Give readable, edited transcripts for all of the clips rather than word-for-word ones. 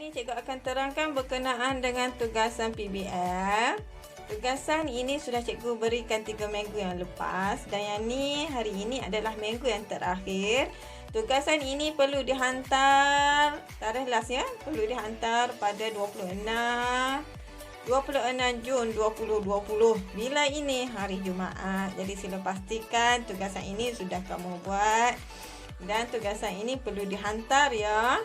ini cikgu akan terangkan berkenaan dengan tugasan PBL. Tugasan ini sudah cikgu berikan 3 minggu yang lepas dan yang ni hari ini adalah minggu yang terakhir. Tugasan ini perlu dihantar tarikh last ya, perlu dihantar pada 26 Jun 2020. Bila ini hari Jumaat. Jadi sila pastikan tugasan ini sudah kamu buat dan tugasan ini perlu dihantar ya.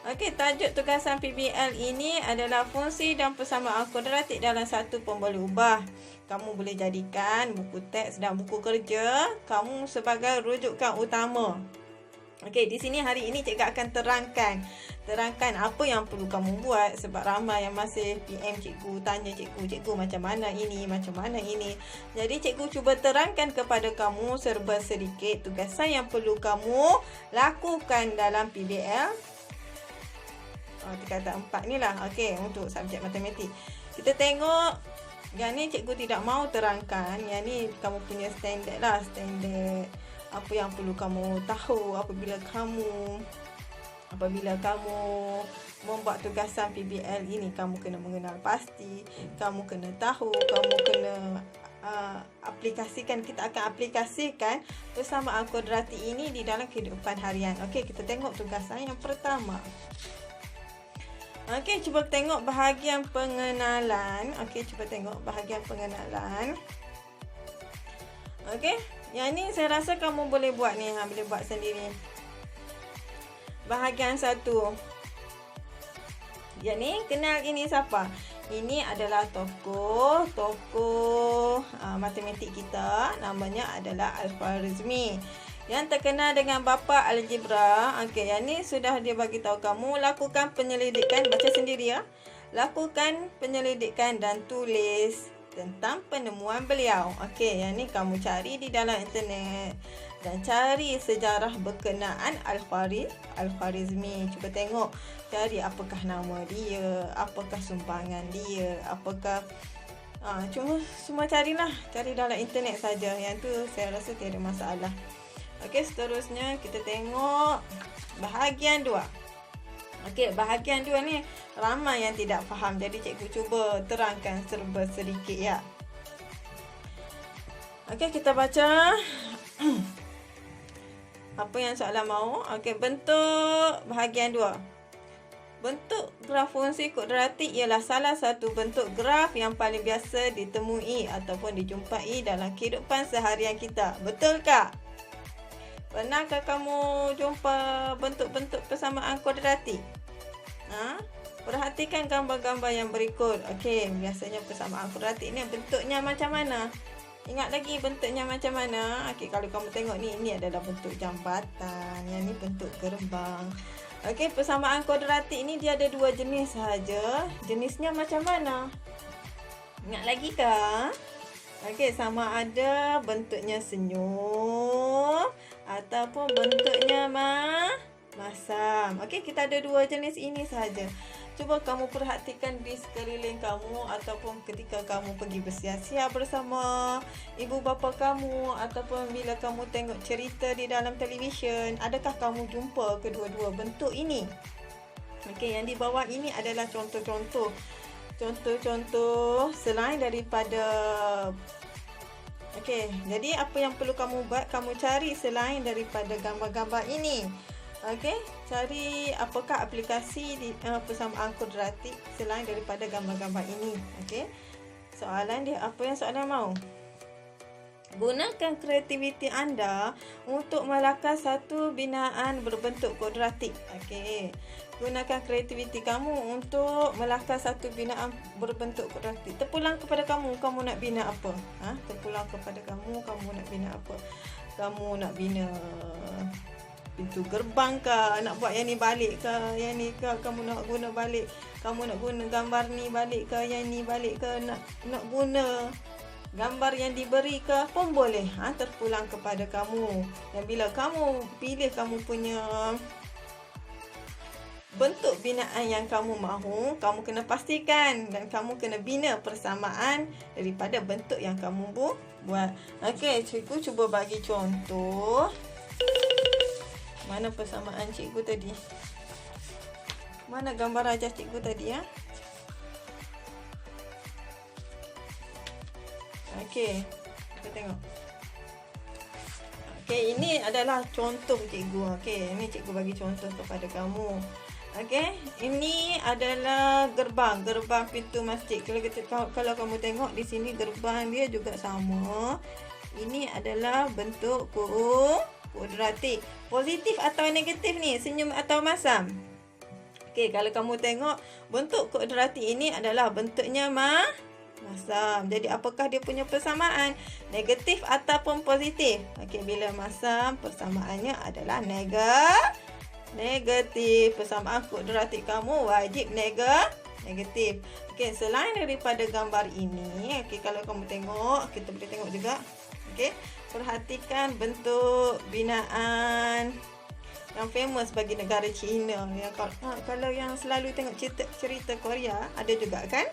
Okey, tajuk tugasan PBL ini adalah fungsi dan persamaan kuadratik dalam satu pun boleh ubah. Kamu boleh jadikan buku teks dan buku kerja kamu sebagai rujukan utama. Okey, di sini hari ini cikgu akan terangkan apa yang perlu kamu buat sebab ramai yang masih PM cikgu, tanya cikgu macam mana ini. Jadi cikgu cuba terangkan kepada kamu serba sedikit tugasan yang perlu kamu lakukan dalam PBL. Tingkatan 4 ni lah. Okey, untuk subjek matematik. Kita tengok yang ni cikgu tidak mahu terangkan. Yang ni kamu punya standard lah, standard apa yang perlu kamu tahu apabila kamu membuat tugasan PBL ini. Kamu kena mengenal pasti, kamu kena tahu, kamu kena aplikasikan. Kita akan aplikasikan persamaan kuadratik ini di dalam kehidupan harian. Okey, kita tengok tugasan yang pertama. Okey, cuba tengok bahagian pengenalan. Okey, yang ni saya rasa kamu boleh buat ni, boleh buat sendiri. Bahagian 1. Yang ni, kenal ini siapa? Ini adalah tokoh matematik kita. Namanya adalah Al-Khwarizmi, yang terkenal dengan bapa algebra. Okey, yang ni sudah dia bagi tahu kamu lakukan penyelidikan, baca sendiri ya. Lakukan penyelidikan dan tulis tentang penemuan beliau. Okey, yang ni kamu cari di dalam internet dan cari sejarah berkenaan Al-Khwarizmi. Cuba tengok, cari apakah nama dia, apakah sumbangan dia, apakah semua cari dalam internet saja. Yang tu saya rasa tiada masalah. Okey, seterusnya kita tengok bahagian 2. Okey, bahagian 2 ni ramai yang tidak faham. Jadi cikgu cuba terangkan serba sedikit ya. Okey, kita baca apa yang soalan mahu. Okey, bentuk bahagian 2. Bentuk graf fungsi kuadratik ialah salah satu bentuk graf yang paling biasa ditemui ataupun dijumpai dalam kehidupan seharian kita. Betul tak? Pernahkah kamu jumpa bentuk-bentuk persamaan kuadratik? Perhatikan gambar-gambar yang berikut. Okey, biasanya persamaan kuadratik ni bentuknya macam mana? Ingat lagi bentuknya macam mana? Okey, kalau kamu tengok ni, ini adalah bentuk jambatan. Yang ni bentuk gerbang. Okey, persamaan kuadratik ni dia ada 2 jenis sahaja. Jenisnya macam mana? Ingat lagi ke? Okey, sama ada bentuknya senyum ataupun bentuknya masam. Okey, kita ada 2 jenis ini sahaja. Cuba kamu perhatikan di sekeliling kamu ataupun ketika kamu pergi bersia-sia bersama ibu bapa kamu ataupun bila kamu tengok cerita di dalam televisyen, adakah kamu jumpa kedua-dua bentuk ini? Okey, yang di bawah ini adalah contoh-contoh selain daripada. Okey, jadi apa yang perlu kamu buat? Kamu cari selain daripada gambar-gambar ini. Okey, cari apakah aplikasi di persamaan kuadratik selain daripada gambar-gambar ini. Okey, soalan dia, apa yang soalan mahu? Gunakan kreativiti anda untuk melakar satu binaan berbentuk kuadratik. Okey, gunakan kreativiti kamu untuk melakar satu binaan berbentuk kuadratik. Terpulang kepada kamu nak bina apa? Terpulang kepada kamu nak bina apa? Kamu nak bina pintu gerbang ke? Nak buat yang ni balik ke? Yang ni ke? Kamu nak guna balik? Kamu nak guna gambar ni balik ke? Yang ni balik ke? Nak guna gambar yang diberi ke pun boleh. Terpulang kepada kamu. Dan bila kamu pilih kamu punya bentuk binaan yang kamu mahu, kamu kena pastikan dan kamu kena bina persamaan daripada bentuk yang kamu buat. Okey, cikgu cuba bagi contoh. Mana persamaan cikgu tadi? Mana gambar ajar cikgu tadi ya? Okey, kita tengok. Okey, ini adalah contoh cikgu. Okey, ini cikgu bagi contoh kepada kamu. Okey, ini adalah gerbang pintu masjid. Kalau kamu tengok di sini gerbang dia juga sama. Ini adalah bentuk kuadratik. Positif atau negatif ni? Senyum atau masam? Okey, kalau kamu tengok bentuk kuadratik ini adalah bentuknya masam. Jadi apakah dia punya persamaan? Negatif ataupun positif? Okey, bila masam persamaannya adalah negatif. Persamaan kuadratik kamu wajib negatif. Okey, selain daripada gambar ini, okey, kalau kamu tengok, kita boleh tengok juga. Okey, perhatikan bentuk binaan yang famous bagi negara China. Kalau yang selalu tengok cerita Korea ada juga kan?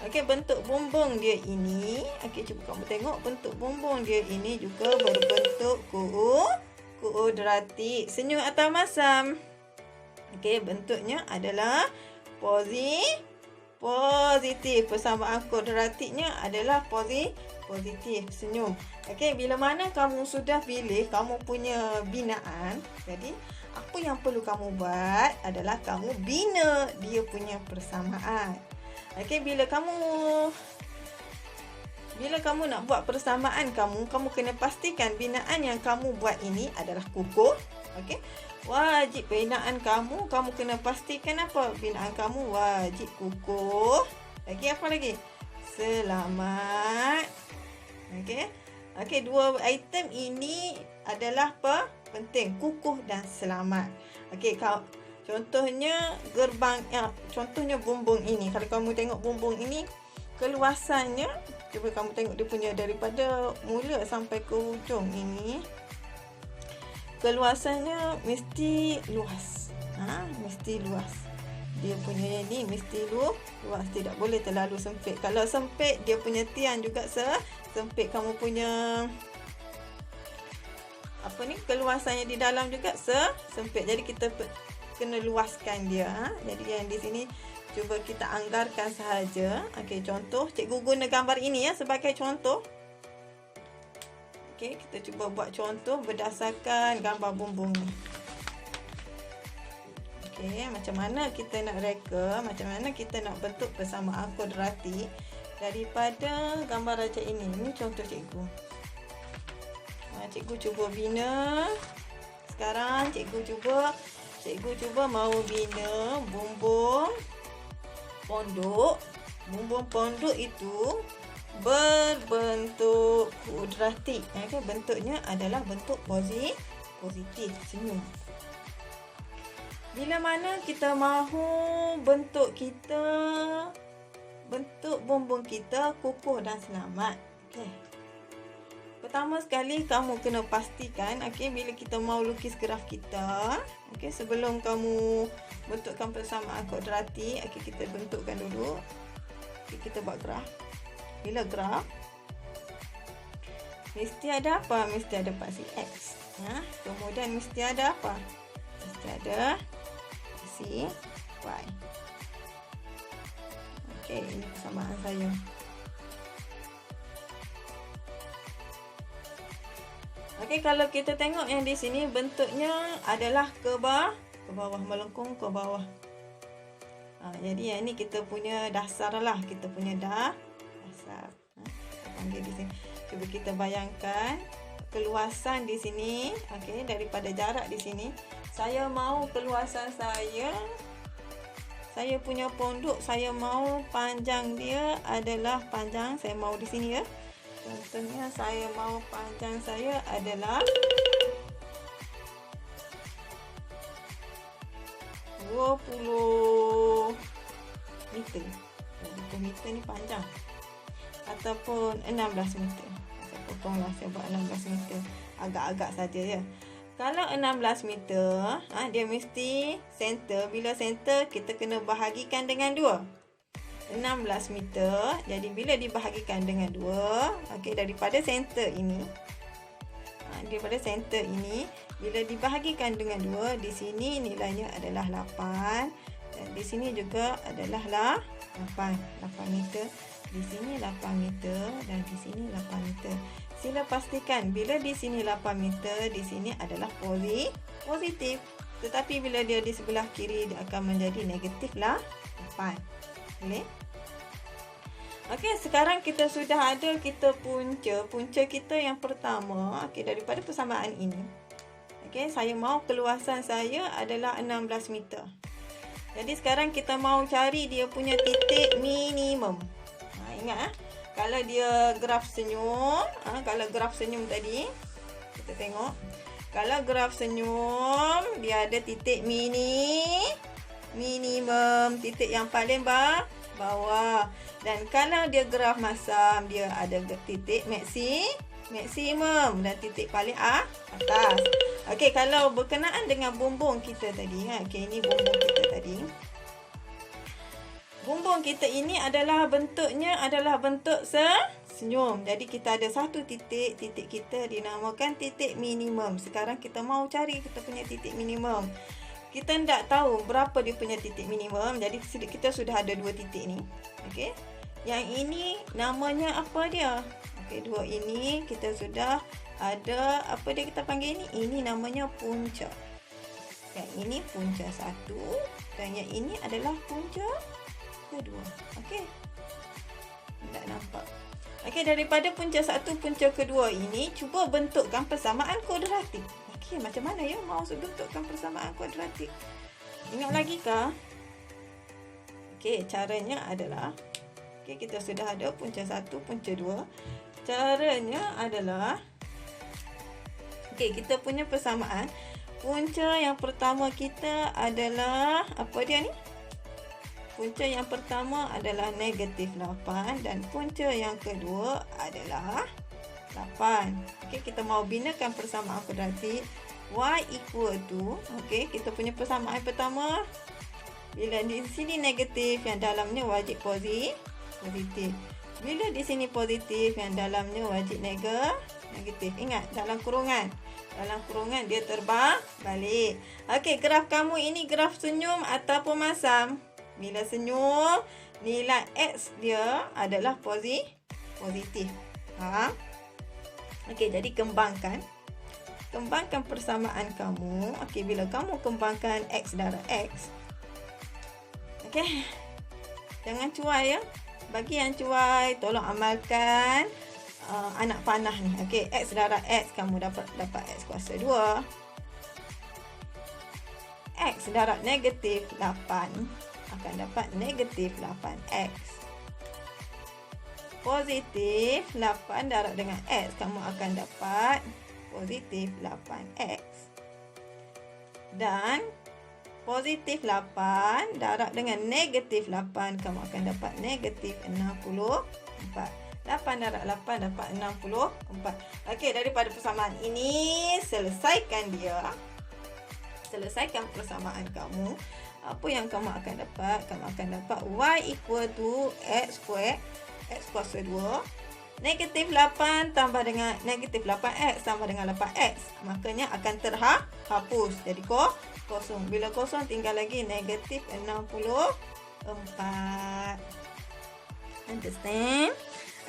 Okey, bentuk bumbung dia ini, okey, cuba kamu tengok bentuk bumbung dia ini juga berbentuk kuadratik. Senyum atau masam? Okey, bentuknya adalah positif. Persamaan kuadratiknya adalah positif. Senyum. Okey, bila mana kamu sudah pilih kamu punya binaan, jadi apa yang perlu kamu buat adalah kamu bina dia punya persamaan. Okey, bila kamu nak buat persamaan kamu kena pastikan binaan yang kamu buat ini adalah kukuh. Okey. Wajib binaan kamu kena pastikan apa? Binaan kamu wajib kukuh. Lagi apa lagi? Selamat. Okey. Okey, dua item ini adalah apa? Penting, kukuh dan selamat. Okey, contohnya contohnya bumbung ini. Kalau kamu tengok bumbung ini, keluasannya, cuba kamu tengok dia punya daripada mula sampai ke hujung ini. Keluasannya mesti luas. Mesti luas. Dia punya ni mesti luas, tidak boleh terlalu sempit. Kalau sempit, dia punya tiang juga sempit. Kamu punya keluasannya di dalam juga sempit. Jadi kita kena luaskan dia. Jadi yang di sini cuba kita anggarkan sahaja. Okey, contoh cikgu guna gambar ini ya sebagai contoh. Okey, kita cuba buat contoh berdasarkan gambar bumbung ni. Okey, macam mana kita nak reka, macam mana kita nak bentuk persamaan kuadratik daripada gambar raja ini. Ini contoh cikgu. Cikgu cuba bina. Sekarang cikgu cuba mau bina bumbung pondok. Bumbung pondok itu berbentuk kuadratik. Okay, bentuknya adalah bentuk positif, senyum. Bila mana kita mahu bentuk bumbung kita kukuh dan selamat. Okey. Pertama sekali kamu kena pastikan, okey, bila kita mau lukis graf kita, okey, sebelum kamu bentukkan persamaan kuadratik, okey, kita bentukkan dulu. Okey, kita buat graf. Bila graf, mesti ada apa? Mesti ada paksi X. Kemudian mesti ada apa? Mesti ada paksi Y. Okey, ini persamaan saya. Okey, kalau kita tengok yang di sini bentuknya adalah ke bawah, melengkung ke bawah. Jadi yang ini kita punya dasar lah, kita punya dasar. Kita panggil di sini. Cuba kita bayangkan keluasan di sini, okey, daripada jarak di sini. Saya mau keluasan saya punya pondok, saya mau panjang dia adalah panjang, saya mau di sini ya. Contohnya saya mau panjang saya adalah 20 meter. 20 meter ni panjang. Ataupun 16 meter. Saya potonglah, saya buat 16 meter. Agak-agak saja ya. Kalau 16 meter, dia mesti center. Bila center, kita kena bahagikan dengan 2. 16 meter. Jadi bila dibahagikan dengan 2, okey, daripada center ini, bila dibahagikan dengan 2, di sini nilainya adalah 8. Dan di sini juga adalah 8 meter. Di sini 8 meter dan di sini 8 meter. Sila pastikan bila di sini 8 meter, di sini adalah positif. Tetapi bila dia di sebelah kiri, dia akan menjadi negatif lah 8. Boleh? Okey, sekarang kita sudah ada kita punca kita yang pertama, okey, daripada persamaan ini. Okey, saya mahu keluasan saya adalah 16 meter. Jadi sekarang kita mahu cari dia punya titik minimum. Ingat kalau dia graf senyum, kalau graf senyum tadi kita tengok, kalau graf senyum dia ada titik minimum, titik yang paling bawah. Dan kalau dia graf masam, dia ada titik maksimum dan titik paling atas. Okey, kalau berkenaan dengan bumbung kita tadi, okey, ini bumbung kita tadi. Bumbung kita ini adalah bentuknya adalah bentuk senyum. Jadi kita ada satu titik kita dinamakan titik minimum. Sekarang kita mau cari kita punya titik minimum. Kita tidak tahu berapa dia punya titik minimum. Jadi kita sudah ada dua titik ni. Okey. Yang ini namanya apa dia? Okey, dua ini kita sudah ada apa dia kita panggil ini? Ini namanya punca. Yang ini punca satu dan yang ini adalah punca kedua. Okey. Tak nampak. Okey, daripada punca satu, punca kedua ini, cuba bentukkan persamaan kuadratik. Okey, macam mana ya mau bentukkan persamaan kuadratik? Ingat lagi kah? Okey, caranya adalah, okey, kita sudah ada punca satu, punca dua. Caranya adalah, okey, kita punya persamaan. Punca yang pertama kita adalah, apa dia ni? Punca yang pertama adalah negatif 8 dan punca yang kedua adalah 8. Okey, kita mau binakan persamaan kuadratik. Y equal to, okey, kita punya persamaan pertama. Bila di sini negatif, yang dalamnya wajib positif. Bila di sini positif, yang dalamnya wajib negatif. Ingat, dalam kurungan. Dalam kurungan dia terbalik. Okey, graf kamu ini graf senyum ataupun masam. Bila senyum, nilai X dia adalah positif. Okey, jadi kembangkan persamaan kamu. Okey, bila kamu kembangkan X darab X. Okey. Jangan cuai ya. Bagi yang cuai, tolong amalkan anak panah ni. Okey, X darab X kamu dapat X kuasa 2. X darab negatif 8 akan dapat negatif 8x. Positif 8 darab dengan x, kamu akan dapat positif 8x. Dan positif 8 darab dengan negatif 8, kamu akan dapat negatif 64. 8 darab 8 dapat 64. Okey, daripada persamaan ini, selesaikan persamaan kamu. Apa yang kamu akan dapat? Kamu akan dapat y equal to x square, x kuasa 2. Negatif 8 tambah dengan negatif 8x tambah dengan 8x. Makanya akan terhapus. Jadi kosong. Bila kosong tinggal lagi negatif 64. Understand?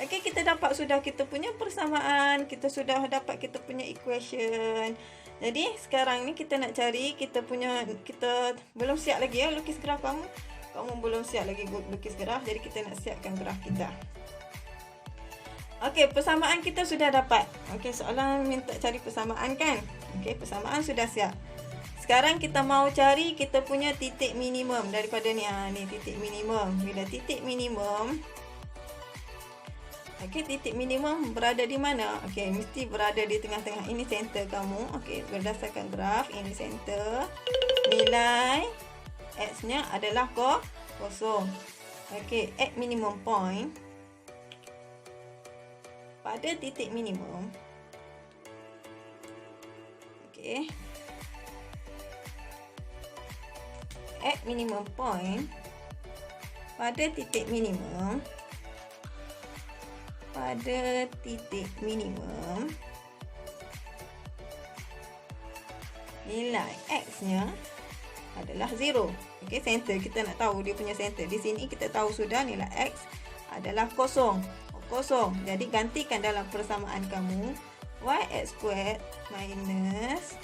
Okey, kita dapat sudah kita punya persamaan. Kita sudah dapat kita punya equation. Jadi sekarang ni kita nak cari kita belum siap lagi ya lukis graf kamu. Kamu belum siap lagi lukis graf, jadi kita nak siapkan graf kita. Okey, persamaan kita sudah dapat. Okey, soalan minta cari persamaan kan? Okey, persamaan sudah siap. Sekarang kita mau cari kita punya titik minimum daripada ni. Ni titik minimum. Bila titik minimum, okey, titik minimum berada di mana? Okey, mesti berada di tengah-tengah. Ini center kamu. Okey, berdasarkan graf, ini center. Nilai X-nya adalah kosong. Okey, at minimum point. Pada titik minimum. Okey. At minimum point. Pada titik minimum. Pada titik minimum, nilai X-nya adalah 0. Okey, center kita nak tahu dia punya center. Di sini kita tahu sudah nilai X adalah kosong. Kosong. Jadi gantikan dalam persamaan kamu YX squared minus.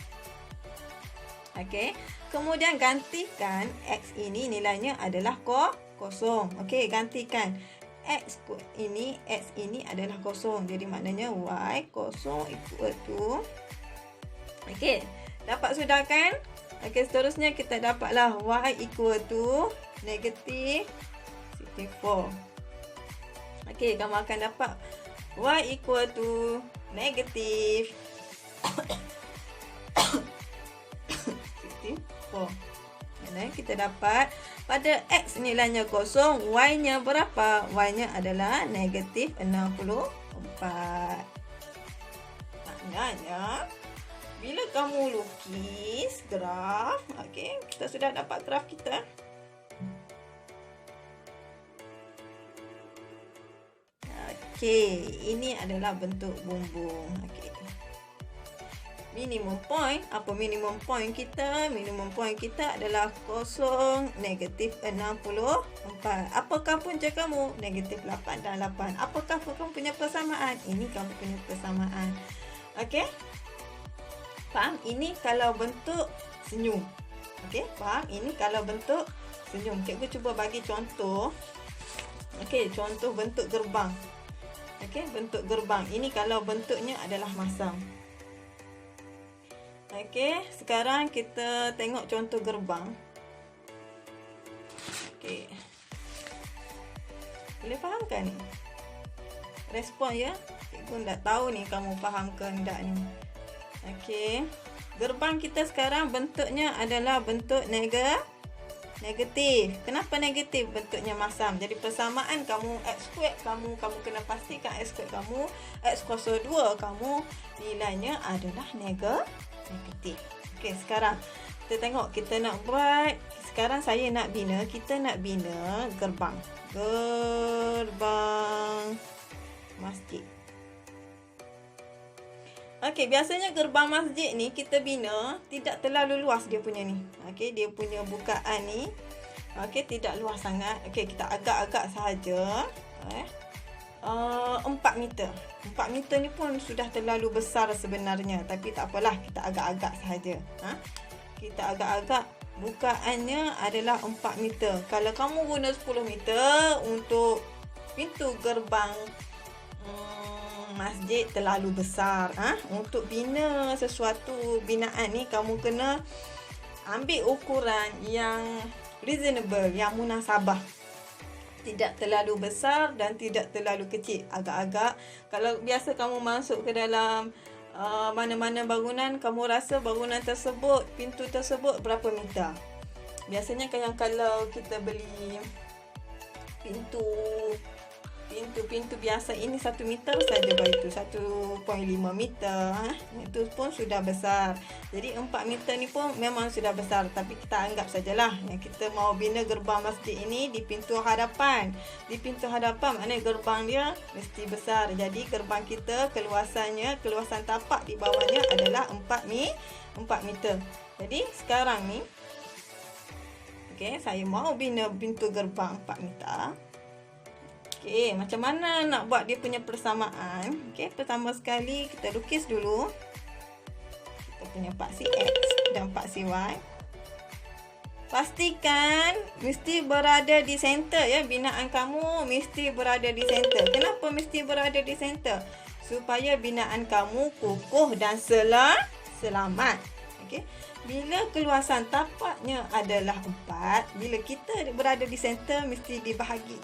Okey, kemudian gantikan X ini nilainya adalah kosong. Okey, gantikan X ini adalah kosong. Jadi maknanya Y kosong equal to. Okey, dapat sudah kan? Okey, seterusnya kita dapatlah Y equal to negative 64. Okey, kamu akan dapat Y equal to negative 64. Dan kita dapat pada X nilainya kosong, Y-nya berapa? Y-nya adalah negatif 64. Maknanya, bila kamu lukis graf, okey, kita sudah dapat graf kita. Okey, ini adalah bentuk bumbung. Okey. Minimum point, apa minimum point kita? Minimum point kita adalah kosong, negatif 64. Apakah punca kamu? Negatif 8 dan 8. Apakah kamu punya persamaan? Ini kamu punya persamaan. Okey? Faham? Ini kalau bentuk senyum. Okey? Faham? Ini kalau bentuk senyum. Cikgu cuba bagi contoh. Okey, contoh bentuk gerbang. Okey, bentuk gerbang. Ini kalau bentuknya adalah masam. Okey, sekarang kita tengok contoh gerbang. Okey. Boleh fahamkan ni? Respon ya. Cikgu tak tahu ni kamu faham ke tidak ni. Okey. Gerbang kita sekarang bentuknya adalah bentuk negatif. Kenapa negatif? Bentuknya masam. Jadi persamaan kamu X squared kamu kena pastikan X squared kamu X kuasa 2 kamu nilainya adalah negatif. Okey, sekarang kita tengok kita nak buat. Sekarang saya nak bina, kita nak bina gerbang. Gerbang masjid. Okey, biasanya gerbang masjid ni kita bina tidak terlalu luas dia punya ni. Okey, dia punya bukaan ni. Okey, tidak luas sangat. Okey, kita agak-agak sahaja. 4 meter. 4 meter ni pun sudah terlalu besar sebenarnya. Tapi tak apalah, kita agak-agak sahaja. Kita agak-agak. Bukaannya adalah 4 meter. Kalau kamu guna 10 meter untuk pintu gerbang masjid terlalu besar. Untuk bina sesuatu binaan ni, kamu kena ambil ukuran yang reasonable, yang munasabah. Tidak terlalu besar dan tidak terlalu kecil. Agak-agak. Kalau biasa kamu masuk ke dalam mana-mana bangunan, kamu rasa bangunan tersebut, pintu tersebut berapa meter. Biasanya kalau kita beli pintu biasa ini 1 meter saja begitu, 1.5 meter. Itu pun sudah besar. Jadi 4 meter ni pun memang sudah besar. Tapi kita anggap sajalah yang kita mau bina gerbang masjid ini di pintu hadapan. Di pintu hadapan maknanya gerbang dia mesti besar. Jadi gerbang kita keluasan tapak di bawahnya adalah 4 meter. Jadi sekarang ni, okey, saya mau bina pintu gerbang 4 meter. Okey, macam mana nak buat dia punya persamaan? Okey, pertama sekali kita lukis dulu. Kita punya paksi X dan paksi Y. Pastikan mesti berada di center ya. Binaan kamu mesti berada di center. Kenapa mesti berada di center? Supaya binaan kamu kukuh dan selamat. Okey. Bila keluasan tapaknya adalah 4, bila kita berada di center mesti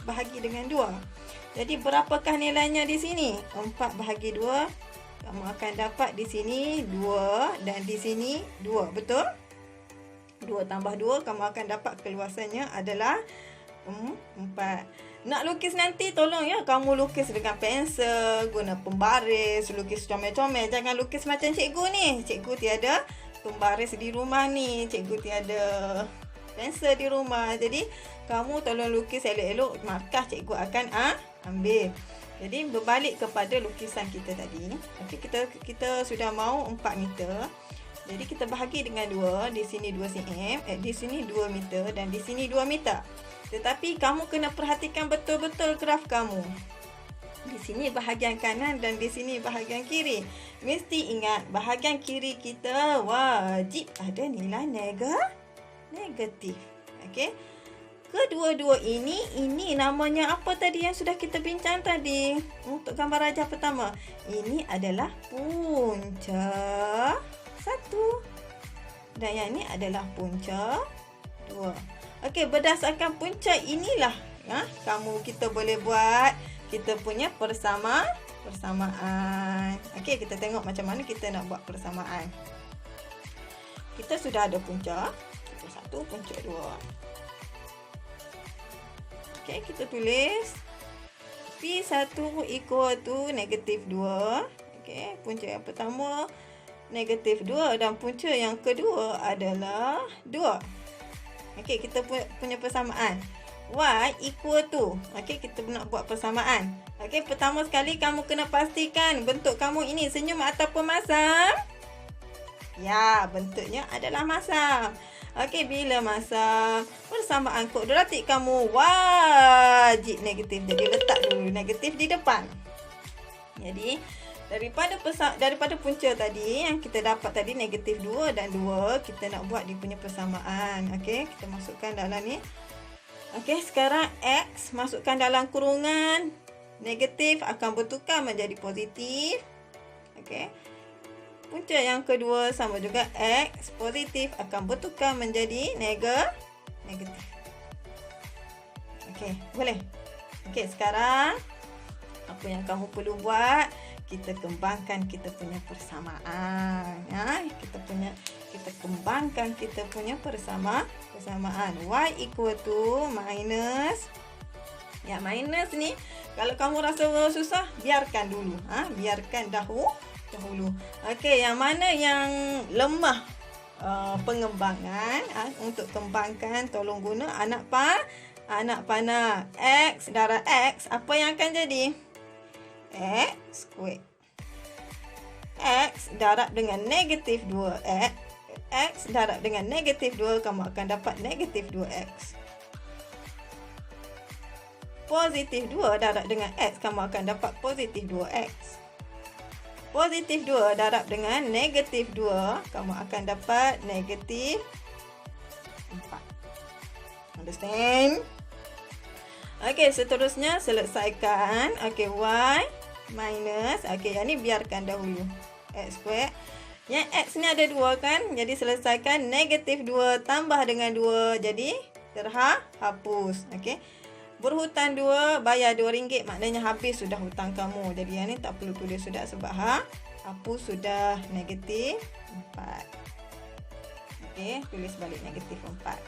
bahagi dengan 2. Jadi berapakah nilainya di sini? 4 bahagi 2. Kamu akan dapat di sini 2 dan di sini 2. Betul? 2 tambah 2 kamu akan dapat keluasannya adalah 4. Nak lukis nanti tolong ya kamu lukis dengan pensel, guna pembaris, lukis comel-comel. Jangan lukis macam cikgu ni. Cikgu tiada pembaris di rumah ni, cikgu tiada pensel di rumah. Jadi kamu tolong lukis elok-elok, markah cikgu akan ambil. Jadi berbalik kepada lukisan kita tadi. Okey, kita sudah mau 4 meter. Jadi kita bahagi dengan 2. Di sini 2 cm, di sini 2 meter dan di sini 2 meter. Tetapi kamu kena perhatikan betul-betul graf kamu. Di sini bahagian kanan dan di sini bahagian kiri. Mesti ingat bahagian kiri kita wajib ada nilai negatif. Okey. Kedua-dua ini namanya apa tadi yang sudah kita bincang tadi? Untuk gambar rajah pertama. Ini adalah punca 1. Dan yang ini adalah punca 2. Okey, berdasarkan punca inilah kita boleh buat kita punya persamaan. Okey, kita tengok macam mana kita nak buat persamaan. Kita sudah ada punca 1, punca 2. Okey, kita tulis P1 equal to negatif 2. Okey, punca yang pertama negatif 2 dan punca yang kedua adalah 2. Okey, kita punya persamaan. Y equal to. Okey, kita nak buat persamaan. Okey, pertama sekali kamu kena pastikan bentuk kamu ini senyum ataupun masam. Ya, bentuknya adalah masam. Okey, bila masam, persamaan kuadratik kamu wajib negatif. Jadi letak dulu negatif di depan. Jadi daripada punca tadi yang kita dapat tadi negatif 2 dan 2, kita nak buat dia punya persamaan. Okey, kita masukkan dalam ni. Okey, sekarang X masukkan dalam kurungan. Negatif akan bertukar menjadi positif. Okey. Punca yang kedua sama juga X positif akan bertukar menjadi negatif. Okey, boleh. Okey, sekarang apa yang kamu perlu buat? Kita kembangkan kita punya persamaan. Kita kembangkan kita punya persamaan. Y equal to minus. Ya, minus ni kalau kamu rasa susah, biarkan dulu. Biarkan dahulu. Okey, yang mana yang lemah pengembangan, untuk kembangkan tolong guna anak panah. X darab X, apa yang akan jadi? X square. X darab dengan negatif 2X. X darab dengan negatif 2, kamu akan dapat negatif 2X. Positif 2 darab dengan X, kamu akan dapat positif 2X. Positif 2 darab dengan negatif 2, kamu akan dapat negatif 4. Understand? Okey, seterusnya selesaikan. Okey, Y minus. Okey, yang ni biarkan dahulu. X square. Yang X ni ada 2 kan? Jadi selesaikan negatif 2 tambah dengan 2. Jadi terhapus. Okey. Berhutang 2, bayar RM2. Maknanya habis sudah hutang kamu. Jadi yang ni tak perlu tulis sudah sebab hapus sudah negatif 4. Okey, tulis balik negatif 4.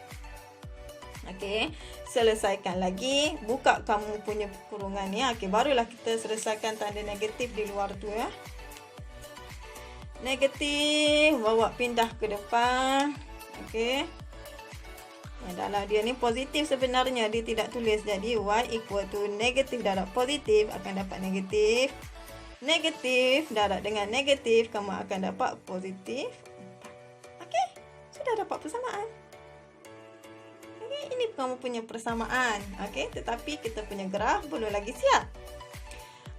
Okey, selesaikan lagi. Buka kamu punya kurungan ni. Okey, barulah kita selesaikan tanda negatif di luar tu ya. Negatif, bawa pindah ke depan. Okey. Yang dalam dia ni positif sebenarnya, dia tidak tulis. Jadi Y equal to negatif darab positif akan dapat negatif. Negatif darab dengan negatif, kamu akan dapat positif 4. Okey, sudah dapat persamaan. Ini kamu punya persamaan. Okey, tetapi kita punya graf belum lagi siap.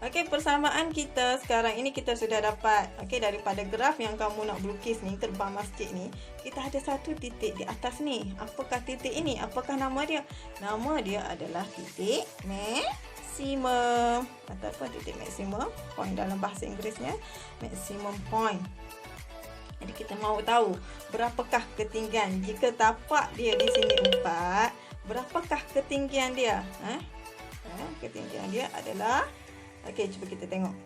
Okey, persamaan kita sekarang ini kita sudah dapat. Okey, daripada graf yang kamu nak melukis ni, terbang masjid ni, kita ada satu titik di atas ni. Apakah titik ini? Apakah nama dia? Nama dia adalah titik maksimum. Ataupun titik maksimum point dalam bahasa Inggerisnya, maximum point. Jadi kita mahu tahu berapakah ketinggian. Jika tapak dia di sini 4, berapakah ketinggian dia? Ketinggian dia adalah, okey, cuba kita tengok.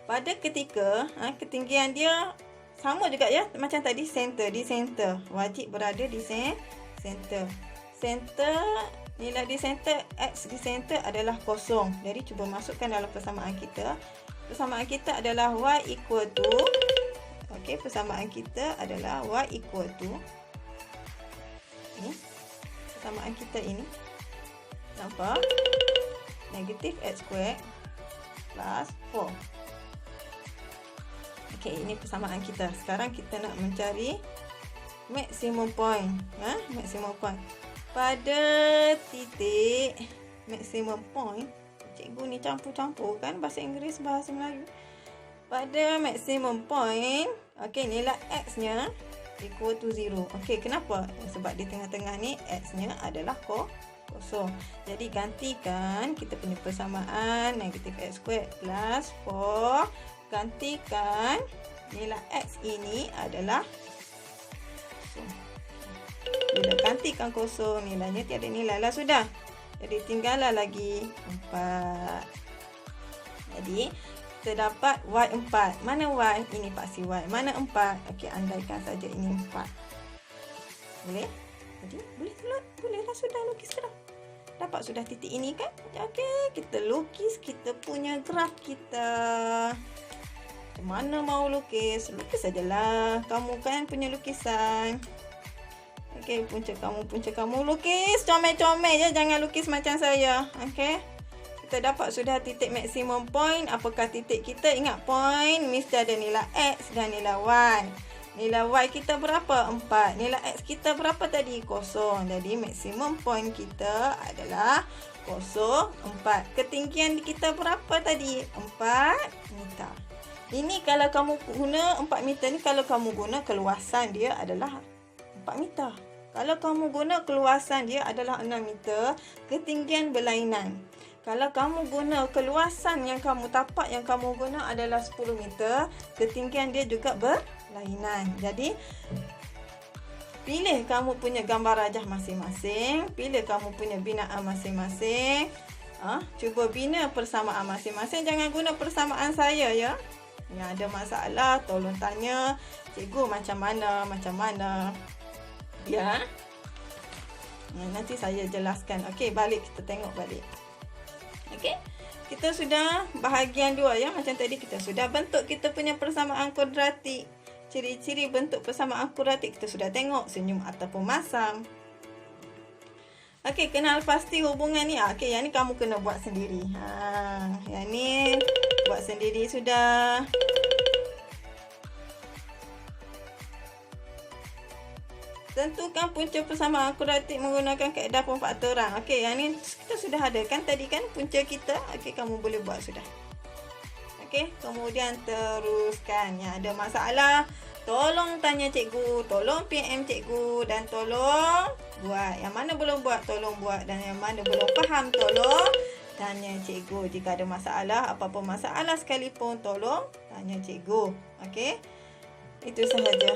Pada ketika ketinggian dia sama juga ya, macam tadi center, di center. Wajib berada di center. Center, nilai di center, X di center adalah kosong. Jadi cuba masukkan dalam persamaan kita. Persamaan kita adalah Y equal to, okey, persamaan kita adalah Y equal to, ni, persamaan kita ini. Nampak? Negatif X square plus 4. Okey, ini persamaan kita. Sekarang kita nak mencari maksimum point. Maksimum point. Pada titik maksimum point, cikgu ni campur-campur kan bahasa Inggeris, bahasa Melayu. Pada maksimum point, okey, nilai X-nya equal to 0. Okey, kenapa? Sebab di tengah-tengah ni X-nya adalah kosong. Jadi gantikan kita punya persamaan negatif X squared plus 4. Gantikan nilai X ini adalah kosong. Bila gantikan kosong, nilainya tiada nilai lah sudah. Jadi tinggallah lagi 4. Jadi kita dapat Y4. Mana Y? Ini paksi Y. Mana 4? Okey, andaikan saja ini 4. Boleh? Jadi boleh tulut? Bolehlah, sudah lukis dah. Dapat sudah titik ini kan? Okey, kita lukis kita punya graf kita. Mana mau lukis? Lukis sajalah. Kamu kan punya lukisan. Okey, punca kamu lukis comel-comel je, jangan lukis macam saya. Okey. Kita dapat sudah titik maksimum point. Apakah titik kita? Ingat, point mesti ada nilai X dan nilai Y. Nilai Y kita berapa? 4. Nilai X kita berapa tadi? 0. Jadi maksimum point kita adalah 0, 4. Ketinggian kita berapa tadi? 4 meter. Ini kalau kamu guna 4 meter ni, kalau kamu guna keluasan dia adalah 4 meter. Kalau kamu guna keluasan dia adalah 6 meter, ketinggian berlainan. Kalau kamu guna keluasan yang kamu tapak yang kamu guna adalah 10 meter, ketinggian dia juga berlainan. Jadi pilih kamu punya gambar rajah masing-masing, pilih kamu punya binaan masing-masing. Cuba bina persamaan masing-masing, jangan guna persamaan saya ya. Yang ada masalah tolong tanya cikgu macam mana. Ya. Nanti saya jelaskan. Okey, balik kita tengok balik. Okey. Kita sudah bahagian 2 ya. Macam tadi kita sudah bentuk kita punya persamaan kuadratik. Ciri-ciri bentuk persamaan kuadratik kita sudah tengok, senyum ataupun masam. Okey, kenal pasti hubungan ni. Okey, yang ni kamu kena buat sendiri. Yang ni buat sendiri sudah. Tentukan punca persamaan kuadratik menggunakan kaedah pemfaktoran. Okey, yang ni kita sudah ada kan tadi kan punca kita. Okey, kamu boleh buat sudah. Okey, kemudian teruskan. Yang ada masalah, tolong tanya cikgu, tolong PM cikgu dan tolong buat. Yang mana belum buat, tolong buat. Dan yang mana belum faham, tolong tanya cikgu. Jika ada masalah, apa-apa masalah sekalipun, tolong tanya cikgu. Okey, itu sahaja.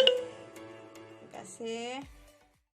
Terima kasih.